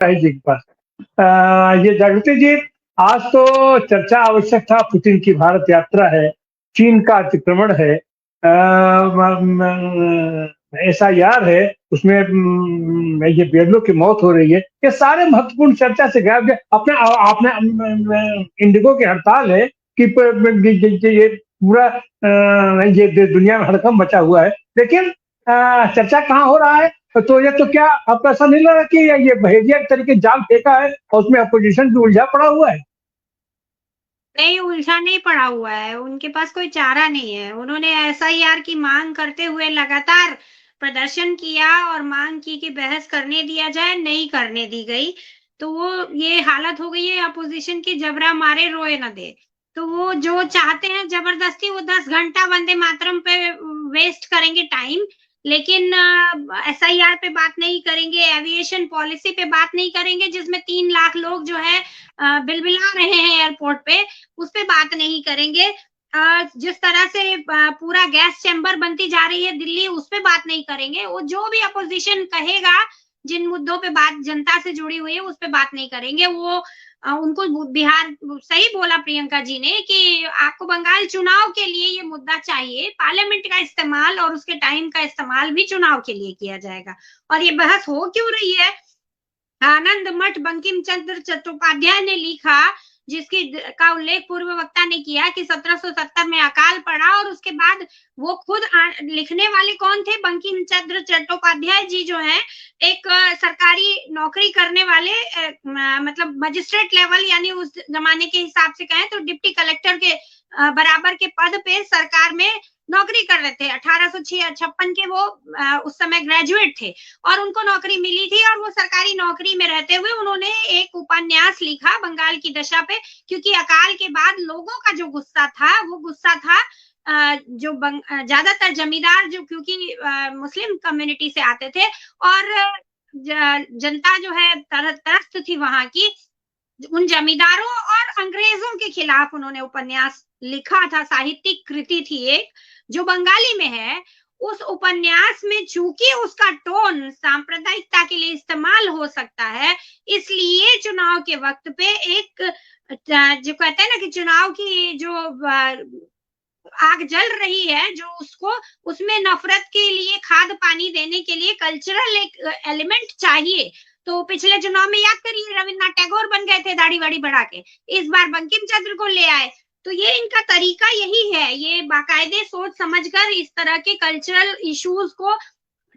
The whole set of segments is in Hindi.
जी के पास। ये जागृति जी, आज तो चर्चा आवश्यक था, पुतिन की भारत यात्रा है, चीन का अतिक्रमण है, एसआईआर है, उसमें ये बियडलो की मौत हो रही है, ये सारे महत्वपूर्ण चर्चा से गायब गए। अपने आपने इंडिगो की हड़ताल है कि ये पूरा ये दुनिया में हड़कंप मचा हुआ है, लेकिन चर्चा कहाँ हो रहा है? तो ये तो क्या आपको ऐसा नहीं लगा कि ये बहेलिया तरीके जाल फेंका है और उसमें अपोजिशन भी उलझा पड़ा हुआ है? नहीं, उलझा नहीं पड़ा हुआ है, उनके पास कोई चारा नहीं है। उन्होंने एसआईआर की मांग करते हुए लगातार प्रदर्शन किया और मांग की कि बहस करने दिया जाए, नहीं करने दी गई। तो वो ये हालत हो गई है अपोजिशन की, जबरा मारे रोए ना दे। तो वो जो चाहते हैं जबरदस्ती वो 10 घंटा वंदे मातरम पे वेस्ट करेंगे टाइम, लेकिन एसआईआर पे बात नहीं करेंगे, एविएशन पॉलिसी पे बात नहीं करेंगे, जिसमें 3 लाख लोग जो है बिलबिला रहे हैं एयरपोर्ट पे, उस पे बात नहीं करेंगे। जिस तरह से पूरा गैस चैम्बर बनती जा रही है दिल्ली, उस पे बात नहीं करेंगे। वो जो भी अपोजिशन कहेगा, जिन मुद्दों पे बात जनता से जुड़ी हुई है, उस पे बात नहीं करेंगे। वो उनको बिहार सही बोला प्रियंका जी ने कि आपको बंगाल चुनाव के लिए ये मुद्दा चाहिए, पार्लियामेंट का इस्तेमाल और उसके टाइम का इस्तेमाल भी चुनाव के लिए किया जाएगा। और ये बहस हो क्यों रही है? आनंद मठ बंकिम चंद्र चट्टोपाध्याय ने लिखा, जिसकी का उल्लेख पूर्व वक्ता ने किया कि 1770 में अकाल पड़ा, और उसके बाद वो खुद लिखने वाले कौन थे? बंकिम चंद्र चट्टोपाध्याय जी जो है एक सरकारी नौकरी करने वाले, मतलब मजिस्ट्रेट लेवल, यानी उस जमाने के हिसाब से कहें तो डिप्टी कलेक्टर के बराबर के पद पे सरकार में नौकरी कर रहे थे। 1856 के वो उस समय ग्रेजुएट थे और उनको नौकरी मिली थी, और वो सरकारी नौकरी में रहते हुए उन्होंने एक उपन्यास लिखा बंगाल की दशा पे, क्योंकि अकाल के बाद लोगों का जो गुस्सा था वो गुस्सा था जो ज्यादातर जमींदार, जो क्योंकि मुस्लिम कम्युनिटी से आते थे, और जनता जो है त्रस्त थी वहां की, उन जमींदारों और अंग्रेजों के खिलाफ उन्होंने उपन्यास लिखा था। साहित्यिक कृति थी एक, जो बंगाली में है। उस उपन्यास में चूंकि उसका टोन सांप्रदायिकता के लिए इस्तेमाल हो सकता है, इसलिए चुनाव के वक्त पे एक जो कहते हैं ना कि चुनाव की जो आग जल रही है, जो उसको उसमें नफरत के लिए खाद पानी देने के लिए कल्चरल एक एलिमेंट चाहिए। तो पिछले चुनाव में याद करिए, रविन्द्रनाथ टैगोर बन गए थे दाढ़ी वाड़ी बढ़ा के, इस बार बंकिम चंद्र को ले आए। तो ये इनका तरीका यही है, ये बाकायदे सोच समझकर इस तरह के कल्चरल इश्यूज को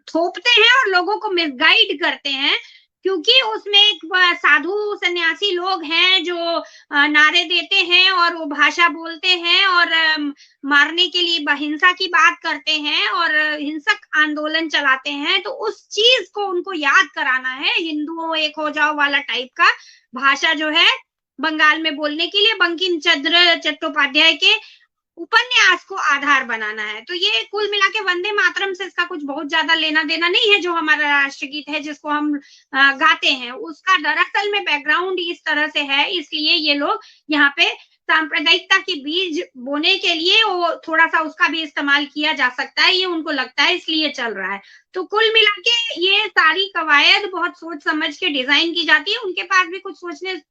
थोपते हैं और लोगों को मिसगाइड करते हैं, क्योंकि उसमें एक साधु सन्यासी लोग हैं जो नारे देते हैं और वो भाषा बोलते हैं और मारने के लिए हिंसा की बात करते हैं और हिंसक आंदोलन चलाते हैं। तो उस चीज को उनको याद कराना है, हिंदुओं एक हो जाओ वाला टाइप का भाषा जो है बंगाल में बोलने के लिए बंकिम चंद्र चट्टोपाध्याय के उपन्यास को आधार बनाना है। तो ये कुल मिला के वंदे मातरम से इसका कुछ बहुत ज्यादा लेना देना नहीं है। जो हमारा राष्ट्रगीत है जिसको हम गाते हैं, उसका दरअसल में बैकग्राउंड इस तरह से है, इसलिए ये लोग यहाँ पे सांप्रदायिकता के बीज बोने के लिए वो थोड़ा सा उसका भी इस्तेमाल किया जा सकता है, ये उनको लगता है, इसलिए चल रहा है। तो कुल मिला के ये सारी कवायद बहुत सोच समझ के डिजाइन की जाती है। उनके पास भी कुछ सोचने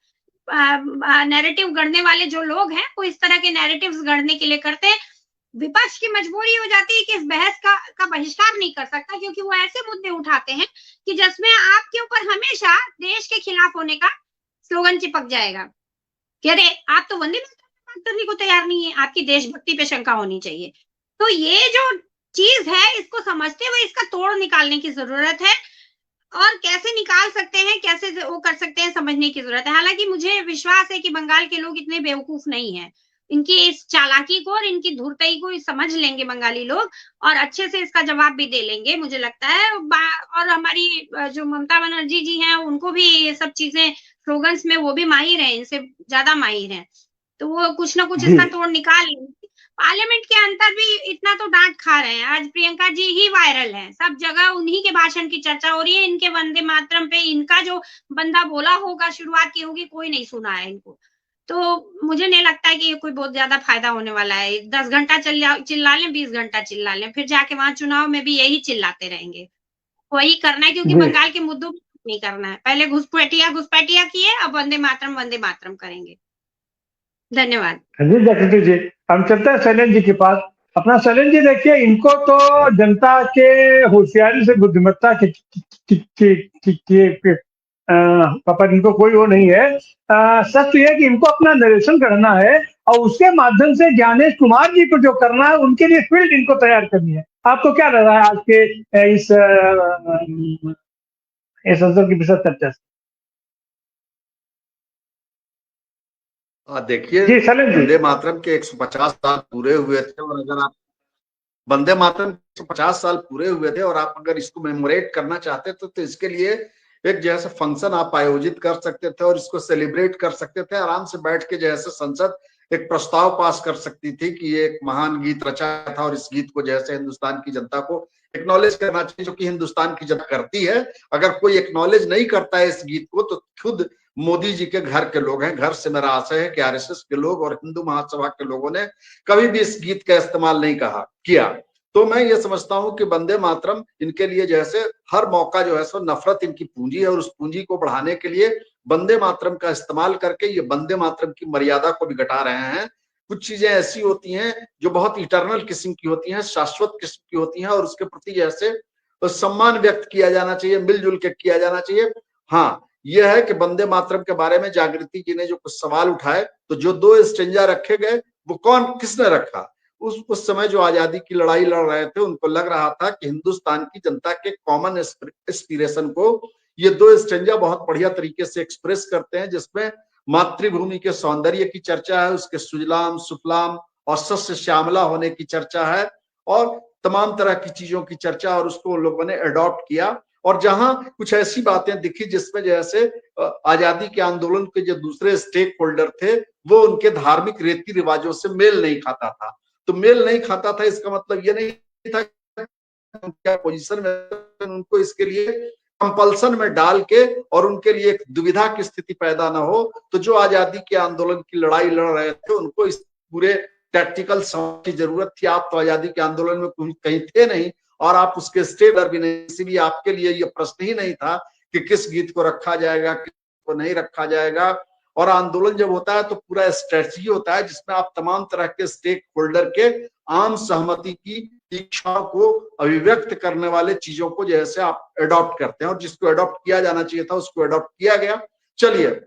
नैरेटिव गढ़ने वाले जो लोग हैं, वो इस तरह के नैरेटिव्स गढ़ने के लिए करते हैं। विपक्ष की मजबूरी हो जाती है कि इस बहस का बहिष्कार नहीं कर सकता, क्योंकि वो ऐसे मुद्दे उठाते हैं कि जिसमें आपके ऊपर हमेशा देश के खिलाफ होने का स्लोगन चिपक जाएगा कि अरे आप तो वंदे मातरम में बात करने को तैयार नहीं है, आपकी देशभक्ति पे शंका होनी चाहिए। तो ये जो चीज है, इसको समझते हुए इसका तोड़ निकालने की जरूरत है, और कैसे निकाल सकते हैं, कैसे वो कर सकते हैं, समझने की जरूरत है। हालांकि मुझे विश्वास है कि बंगाल के लोग इतने बेवकूफ नहीं है, इनकी इस चालाकी को और इनकी धूर्तई को समझ लेंगे बंगाली लोग, और अच्छे से इसका जवाब भी दे लेंगे मुझे लगता है। और हमारी जो ममता बनर्जी जी हैं, उनको भी ये सब चीजें स्लोगन्स में वो भी माहिर है, इनसे ज्यादा माहिर है, तो वो कुछ ना कुछ इसका तोड़ निकाल लेंगे। पार्लियामेंट के अंदर भी इतना तो डांट खा रहे हैं, आज प्रियंका जी ही वायरल है, सब जगह उन्हीं के भाषण की चर्चा हो रही है। इनके वंदे मातरम पे इनका जो बंदा बोला होगा, शुरुआत की होगी, कोई नहीं सुना है इनको। तो मुझे नहीं लगता है कि ये कोई बहुत ज्यादा फायदा होने वाला है। 10 घंटा चिल्ला लें, 20 घंटा चिल्ला लें, फिर जाके वहां चुनाव में भी यही चिल्लाते रहेंगे। वही करना है, क्योंकि जी। बंगाल के मुद्दों नहीं करना है। पहले घुसपैठिया किए, अब वंदे मातरम करेंगे। धन्यवाद। जी जगदीश जी, हम चलते हैं शैलेंद्र जी के पास। अपना शैलेंद्र जी देखिए, इनको तो जनता के होशियारी से बुद्धिमत्ता की पर इनको कोई वो नहीं है। सच तो यह कि इनको अपना नरेशन करना है और उसके माध्यम से ज्ञानेश कुमार जी को जो करना है उनके लिए फील्ड इनको तैयार करनी है। आपको क्या लग रहा है आज के इस संसद की विषय चर्चा से? देखिए, जी शैलेंद्र जी। वंदे मातरम के 150 साल पूरे हुए थे, और अगर आप वंदे मातरम 150 साल पूरे हुए थे और आप अगर इसको मेमोरेट करना चाहते थे तो इसके लिए एक जैसे फंक्शन आप आयोजित कर सकते थे और इसको सेलिब्रेट कर सकते थे। आराम से बैठ के जैसे संसद एक प्रस्ताव पास कर सकती थी कि ये एक महान गीत रचा था और इस गीत को जैसे हिंदुस्तान की जनता को एक्नॉलेज करना चाहिए, जो कि हिंदुस्तान की जनता करती है। अगर कोई एक्नॉलेज नहीं करता है इस गीत को, तो खुद मोदी जी के घर के लोग हैं, घर से मेरा आशय है कि आरएसएस के लोग और हिंदू महासभा के लोगों ने कभी भी इस गीत का इस्तेमाल नहीं किया। तो मैं ये समझता हूं कि वंदे मातरम इनके लिए जैसे हर मौका जो है सो नफरत इनकी पूंजी है, और उस पूंजी को बढ़ाने के लिए वंदे मातरम का इस्तेमाल करके ये वंदे मातरम की मर्यादा को भी घटा रहे हैं। कुछ चीजें ऐसी होती हैं जो बहुत इटर्नल किस्म की होती हैं, शाश्वत किस्म की होती हैं, और उसके प्रति जैसे सम्मान व्यक्त किया जाना चाहिए, मिलजुल के किया जाना चाहिए। हाँ, यह है कि वंदे मातरम के बारे में जागृति जी ने जो कुछ सवाल उठाए, तो जो 2 स्टेंजा रखे गए वो किसने रखा? उस समय जो आजादी की लड़ाई लड़ रहे थे उनको लग रहा था कि हिंदुस्तान की जनता के कॉमन एस्पिरेशन को ये 2 स्टेंजा बहुत बढ़िया तरीके से एक्सप्रेस करते हैं, जिसमें मातृभूमि के सौंदर्य की चर्चा है, उसके सुजलाम सुफलाम और सस्य श्यामला होने की चर्चा है, और तमाम तरह की चीजों की चर्चा, और उसको लोगों ने अडॉप्ट किया। और जहां कुछ ऐसी बातें दिखी जिसमें जैसे आजादी के आंदोलन के जो दूसरे स्टेक होल्डर थे वो उनके धार्मिक रीति रिवाजों से मेल नहीं खाता था, तो मेल नहीं खाता था इसका मतलब ये नहीं था क्या पोजीशन में उनको इसके लिए कंपल्सन में डाल के और उनके लिए एक दुविधा की स्थिति पैदा ना हो। तो जो आजादी के आंदोलन की लड़ाई लड़ रहे थे उनको इस पूरे टैक्टिकल समझ की जरूरत थी। आप तो आजादी के आंदोलन में कहीं थे नहीं और आप उसके स्टेटर भी नहीं, इसीलिए आपके लिए ये प्रश्न ही नहीं था कि किस गीत को रखा जाएगा, किस को नहीं रखा जाएगा। और आंदोलन जब होता है तो पूरा स्ट्रेटजी होता है जिसमें आप तमाम तरह के स्टेक होल्डर के आम सहमति की इच्छाओं को अभिव्यक्त करने वाले चीजों को जैसे आप अडॉप्ट करते हैं, और जिसको अडॉप्ट किया जाना चाहिए था उसको अडॉप्ट किया गया। चलिए,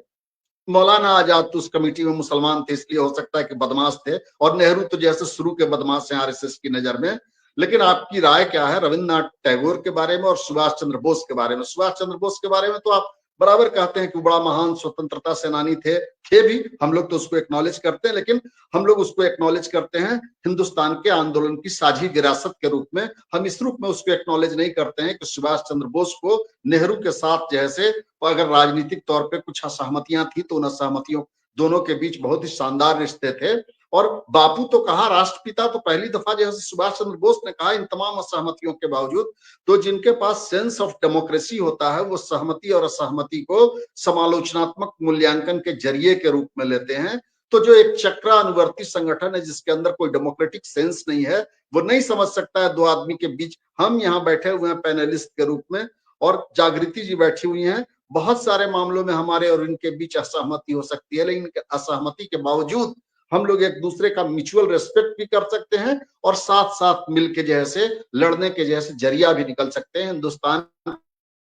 मौलाना आजाद तो उस कमेटी में मुसलमान थे, इसलिए हो सकता है कि बदमाश थे, और नेहरू तो जैसे शुरू के बदमाश हैं आरएसएस की नजर में। लेकिन आपकी राय क्या है रविन्द्रनाथ टैगोर के बारे में और सुभाष चंद्र बोस के बारे में? सुभाष चंद्र बोस के बारे में तो आप बराबर कहते हैं कि बड़ा महान स्वतंत्रता सेनानी थे भी, हम लोग तो उसको एक्नॉलेज करते हैं, लेकिन हम लोग उसको एक्नॉलेज करते हैं हिंदुस्तान के आंदोलन की साझी विरासत के रूप में। हम इस रूप में उसको एक्नॉलेज नहीं करते हैं कि सुभाष चंद्र बोस को नेहरू के साथ जैसे अगर राजनीतिक तौर पे कुछ असहमतियां थी तो उन असहमतियों दोनों के बीच बहुत ही शानदार रिश्ते थे। और बापू तो कहा, राष्ट्रपिता तो पहली दफा जैसे सुभाष चंद्र बोस ने कहा, इन तमाम असहमतियों के बावजूद तो जिनके पास सेंस ऑफ डेमोक्रेसी होता है वो सहमति और असहमति को समालोचनात्मक मूल्यांकन के जरिए के रूप में लेते हैं। तो जो एक चक्रानुवर्ती संगठन है जिसके अंदर कोई डेमोक्रेटिक सेंस नहीं है, वो नहीं समझ सकता है 2 आदमी के बीच। हम यहाँ बैठे हुए हैं पैनलिस्ट के रूप में और जागृति जी बैठी हुई हैं, बहुत सारे मामलों में हमारे और इनके बीच असहमति हो सकती है, लेकिन असहमति के बावजूद हम लोग एक दूसरे का म्यूचुअल रेस्पेक्ट भी कर सकते हैं और साथ साथ मिलके जैसे लड़ने के जैसे जरिया भी निकल सकते हैं। हिंदुस्तान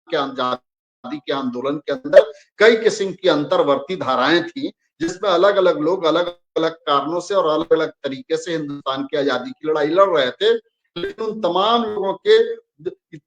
के आजादी के आंदोलन के अंदर कई किस्म की अंतर्वर्ती धाराएं थी जिसमें अलग अलग लोग अलग अलग कारणों से और अलग अलग तरीके से हिंदुस्तान की आजादी की लड़ाई लड़ रहे थे। लेकिन उन तमाम लोगों के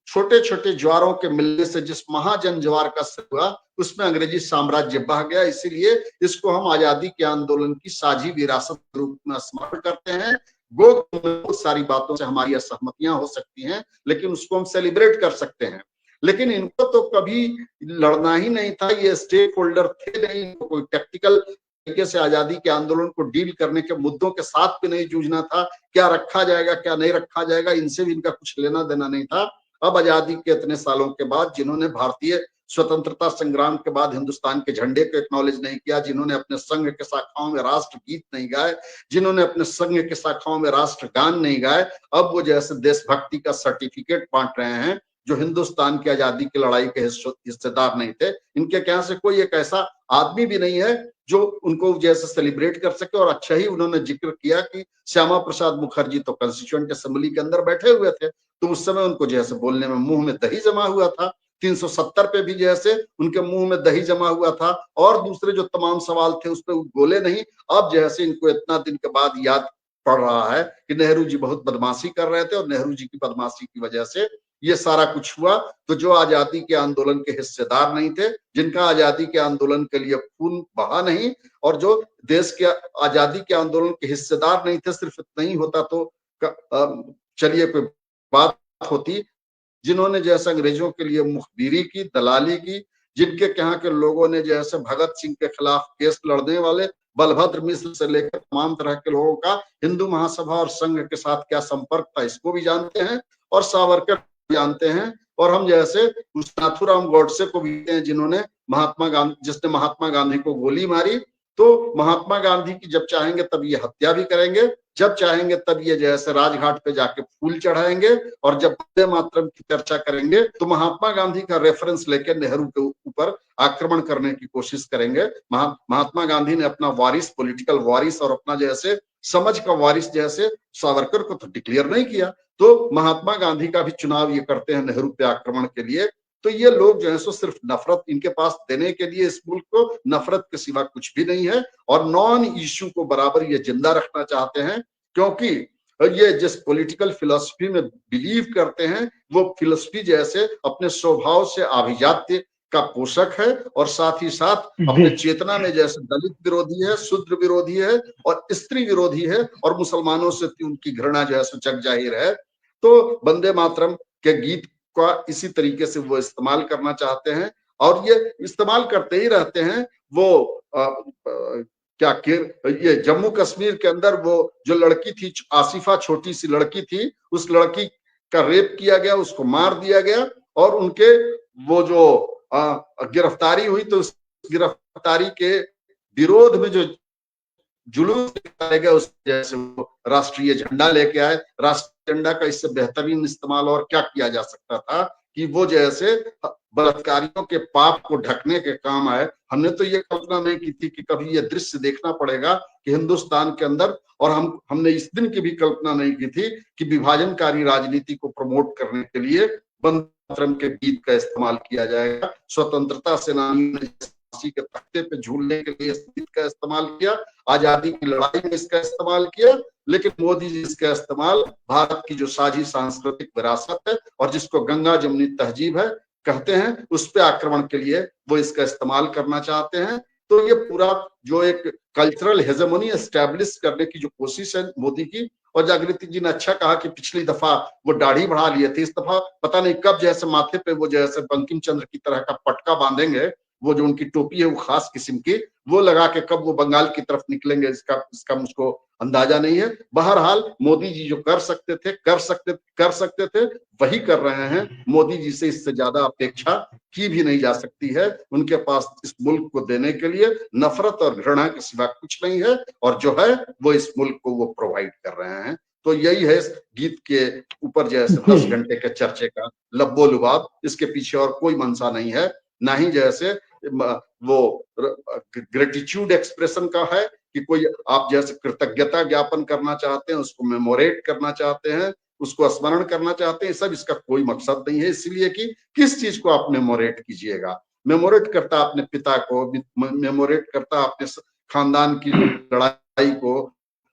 छोटे छोटे ज्वारों के मिलने से जिस महाजन ज्वार का असर हुआ उसमें अंग्रेजी साम्राज्य बह गया। इसीलिए इसको हम आजादी के आंदोलन की साझी विरासत के रूप में स्मरण करते हैं। बहुत सारी बातों से हमारी असहमतियां हो सकती हैं लेकिन उसको हम सेलिब्रेट कर सकते हैं। लेकिन इनको तो कभी लड़ना ही नहीं था, ये स्टेक होल्डर थे नहीं, कोई टेक्टिकल तरीके से आजादी के आंदोलन को डील करने के मुद्दों के साथ भी नहीं जूझना था। क्या रखा जाएगा क्या नहीं रखा जाएगा इनसे भी इनका कुछ लेना देना नहीं था। अब आजादी के इतने सालों के बाद जिन्होंने भारतीय स्वतंत्रता संग्राम के बाद हिंदुस्तान के झंडे को एक्नॉलेज नहीं किया, जिन्होंने अपने संघ के शाखाओं में राष्ट्र गीत नहीं गाए, जिन्होंने अपने संघ के शाखाओं में राष्ट्रगान नहीं गाए, अब वो जैसे देशभक्ति का सर्टिफिकेट बांट रहे हैं जो हिंदुस्तान की आजादी की लड़ाई के हिस्सेदार नहीं थे। इनके यहाँ से कोई एक ऐसा आदमी भी नहीं है जो उनको जैसे सेलिब्रेट कर सके। और अच्छा ही उन्होंने जिक्र किया कि श्यामा प्रसाद मुखर्जी तो कॉन्स्टिट्यूएंट असेंबली के अंदर बैठे हुए थे, तो उस समय उनको जैसे बोलने में मुंह में दही जमा हुआ था। 370 पे भी जैसे उनके मुंह में दही जमा हुआ था, और दूसरे जो तमाम सवाल थे उस पर बोले नहीं। अब जैसे इनको इतना दिन के बाद याद पड़ रहा है कि नेहरू जी बहुत बदमाशी कर रहे थे और नेहरू जी की बदमाशी की वजह से ये सारा कुछ हुआ। तो जो आजादी के आंदोलन के हिस्सेदार नहीं थे, जिनका आजादी के आंदोलन के लिए खून बहा नहीं, और जो देश के आजादी के आंदोलन के हिस्सेदार नहीं थे, सिर्फ इतना ही होता तो चलिए कोई बात होती। जिन्होंने जैसे अंग्रेजों के लिए मुखबिरी की, दलाली की, जिनके यहाँ के लोगों ने जैसे भगत सिंह के खिलाफ केस लड़ने वाले, बलभद्र मिश्र से लेकर तमाम तरह के लोगों का हिंदू महासभा और संघ के साथ क्या संपर्क था, इसको भी जानते हैं, और सावरकर जानते हैं। और हम जैसे उस नाथूराम गोडसे को भी हैं, जिन्होंने जिसने महात्मा गांधी को गोली मारी। तो महात्मा गांधी की जब चाहेंगे तब ये हत्या भी करेंगे, जब चाहेंगे तब ये जैसे राजघाट पे जाके फूल चढ़ाएंगे, और जब वंदे मातरम की चर्चा करेंगे तो महात्मा गांधी का रेफरेंस लेकर नेहरू के ऊपर आक्रमण करने की कोशिश करेंगे। महात्मा गांधी ने अपना वारिस, पॉलिटिकल वारिस और अपना जैसे समझ का वारिस जैसे सावरकर को तो डिक्लेयर नहीं किया। तो महात्मा गांधी का भी चुनाव ये करते हैं नेहरू पे आक्रमण के लिए। तो ये लोग जो है सो सिर्फ नफरत, इनके पास देने के लिए इस मुल्क को नफरत के सिवा कुछ भी नहीं है, और नॉन इश्यू को बराबर ये जिंदा रखना चाहते हैं। क्योंकि ये जिस पॉलिटिकल फिलॉसफी में बिलीव करते हैं, वो फिलॉसफी जैसे अपने स्वभाव से आभिजात्य का पोषक है, और साथ ही साथ अपने चेतना में जैसे दलित विरोधी है, शूद्र विरोधी है, और स्त्री विरोधी है, और मुसलमानों से उनकी घृणा जो है सो जग जाहिर है। तो वंदे मातरम के गीत का इसी तरीके से वो इस्तेमाल करना चाहते हैं, और ये इस्तेमाल करते ही रहते हैं। वो ये जम्मू कश्मीर के अंदर वो जो लड़की थी आसिफा, छोटी सी लड़की थी, उस लड़की का रेप किया गया, उसको मार दिया गया, और उनके वो जो गिरफ्तारी हुई, तो उस गिरफ्तारी के विरोध में जो जुलूस निकाले गए, उस जैसे वो राष्ट्रीय झंडा लेके आए। राष्ट्रीय झंडा का इससे बेहतरीन इस्तेमाल और क्या किया जा सकता था कि वो जैसे बलात्कारियों के पाप को ढकने के काम आए। हमने तो ये कल्पना नहीं की थी कि कभी ये दृश्य देखना पड़ेगा कि हिंदुस्तान के अंदर, और हमने इस दिन की भी कल्पना नहीं की थी कि विभाजनकारी राजनीति को प्रमोट करने के लिए वंदे मातरम के गीत का इस्तेमाल किया जाएगा। स्वतंत्रता सेनानियों ने फांसी के तख्ते पे झूलने के लिए इस गीत का इस्तेमाल किया, आजादी की लड़ाई में इसका इस्तेमाल किया, लेकिन मोदी जी इसका इस्तेमाल भारत की जो साझी सांस्कृतिक विरासत है और जिसको गंगा जमुनी तहजीब है कहते हैं, उस पे आक्रमण के लिए वो इसका इस्तेमाल करना चाहते हैं। तो ये पूरा जो एक कल्चरल हेजेमोनी एस्टैब्लिश करने की जो कोशिश है मोदी की, और जागृति जी ने अच्छा कहा कि पिछली दफा वो दाढ़ी बढ़ा लिए थे, इस दफा पता नहीं कब जैसे माथे पे वो जैसे बंकिम चंद्र की तरह का पटका बांधेंगे, वो जो उनकी टोपी है वो खास किस्म की, वो लगा के कब वो बंगाल की तरफ निकलेंगे इसका मुझको अंदाजा नहीं है। बहरहाल मोदी जी जो कर सकते थे वही कर रहे हैं। मोदी जी से इससे ज्यादा अपेक्षा की भी नहीं जा सकती है। उनके पास इस मुल्क को देने के लिए नफरत और घृणा के सिवा कुछ नहीं है, और जो है वो इस मुल्क को वो प्रोवाइड कर रहे हैं। तो यही है इस गीत के ऊपर जैसे 10 घंटे के चर्चे का लब्बो लुबाब। इसके पीछे और कोई मंशा नहीं है, ना ही जैसे वो ग्रेटिट्यूड एक्सप्रेशन का है कि कोई आप जैसे कृतज्ञता ज्ञापन करना चाहते हैं, उसको मेमोरेट करना चाहते हैं, उसको स्मरण करना चाहते हैं, सब इसका कोई मकसद नहीं है। इसलिए कि किस चीज को आप मेमोरेट कीजिएगा? मेमोरेट करता अपने पिता को, मेमोरेट करता अपने खानदान की लड़ाई को,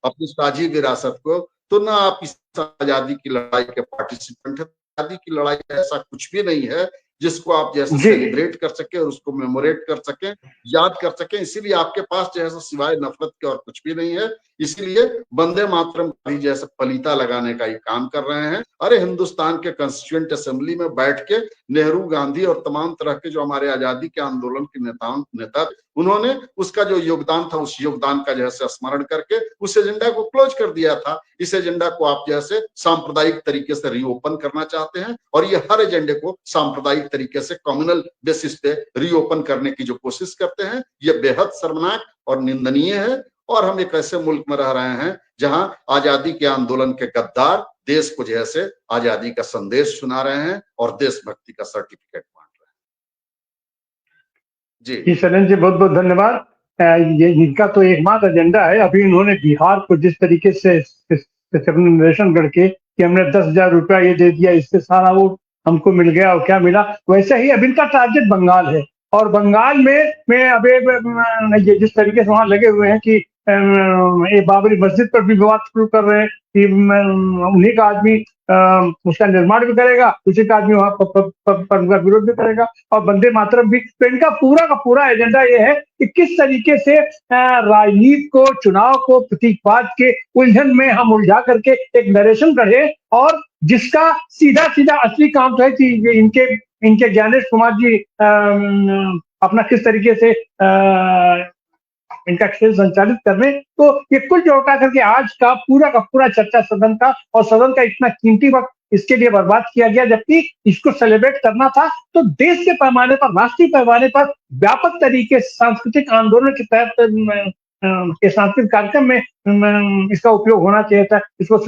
अपनी साझी विरासत को, तो ना आप इस आजादी की लड़ाई के पार्टिसिपेंट है। आजादी की लड़ाई ऐसा कुछ भी नहीं है जिसको आप जैसे सेलिब्रेट कर सके और उसको मेमोरेट कर सके, याद कर सके। इसीलिए आपके पास जैसे सिवाय नफरत के और कुछ भी नहीं है। इसीलिए वंदे मातरम भी जैसे पलीता लगाने का ही काम कर रहे हैं। अरे हिंदुस्तान के कॉन्स्टिट्यूएंट असेंबली में बैठ के नेहरू, गांधी और तमाम तरह के जो हमारे आजादी के आंदोलन के नेता उन्होंने उसका जो योगदान था, उस योगदान का जैसे स्मरण करके उस एजेंडा को क्लोज कर दिया था। इस एजेंडा को आप जैसे सांप्रदायिक तरीके से रीओपन करना चाहते हैं, और ये हर एजेंडे को सांप्रदायिक तरीके से कम्युनल बेसिस पे रीओपन करने की जो कोशिश करते हैं, ये बेहद शर्मनाक और निंदनीय है। और हम एक ऐसे मुल्क में रह रहे हैं जहां आजादी के आंदोलन के गद्दार देश को जैसे आजादी का संदेश सुना रहे हैं और देशभक्ति का सर्टिफिकेट बांट रहे हैं। जी सलन जी, बहुत बहुत धन्यवाद। ये इनका तो एकमात्र एजेंडा है। अभी इन्होंने बिहार को जिस तरीके से निवेशन करके कि हमने 10,000 रुपया ये दे दिया, इससे सारा वो हमको मिल गया और क्या मिला, वैसे ही अब इनका टारगेट बंगाल है। और बंगाल में अब ये जिस तरीके से वहां लगे हुए हैं कि ये बाबरी मस्जिद पर भी विवाद शुरू कर रहे हैं कि उन्हीं का आदमी उसका निर्माण भी करेगा, उसी का आदमी वहां पर उनका विरोध भी करेगा, और वंदे मातरम भी। तो इनका पूरा का पूरा एजेंडा ये है कि किस तरीके से राजनीति को, चुनाव को प्रतीकवाद के उलझन में हम उलझा करके एक नरेशन गढ़े, और जिसका सीधा सीधा असली काम तो है कि इनके ज्ञानेश कुमार जी अपना किस तरीके से इनका खेल संचालित करने। तो ये कुल जोड़ा करके आज का पूरा चर्चा सदन का, और सदन का इतना कीमती वक्त इसके लिए बर्बाद किया गया, जबकि इसको सेलिब्रेट करना था तो देश के पैमाने पर, राष्ट्रीय पैमाने पर व्यापक तरीके से सांस्कृतिक आंदोलन के तहत के सांस्कृतिक कार्यक्रम में इसका उपयोग होना चाहिए था, इसको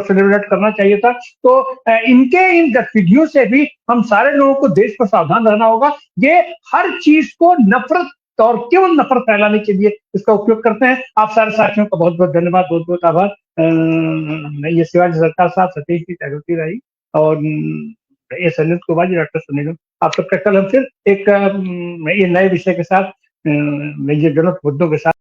सेलिब्रेट करना चाहिए था। तो इनके इन गतिविधियों से भी हम सारे लोगों को, देश को सावधान रहना होगा। ये हर चीज को नफरत और केवल नफरत फैलाने के लिए इसका उपयोग करते हैं। आप सारे साथियों का बहुत बहुत धन्यवाद, बहुत बहुत आभार। ये शिवाजी सरकार साहब, सतीश जी, जागृति राही और ये संजीत कुमार जी, डॉक्टर सुनील, आप सबका कल हम फिर एक ये नए विषय के साथ, ये गलत मुद्दों के साथ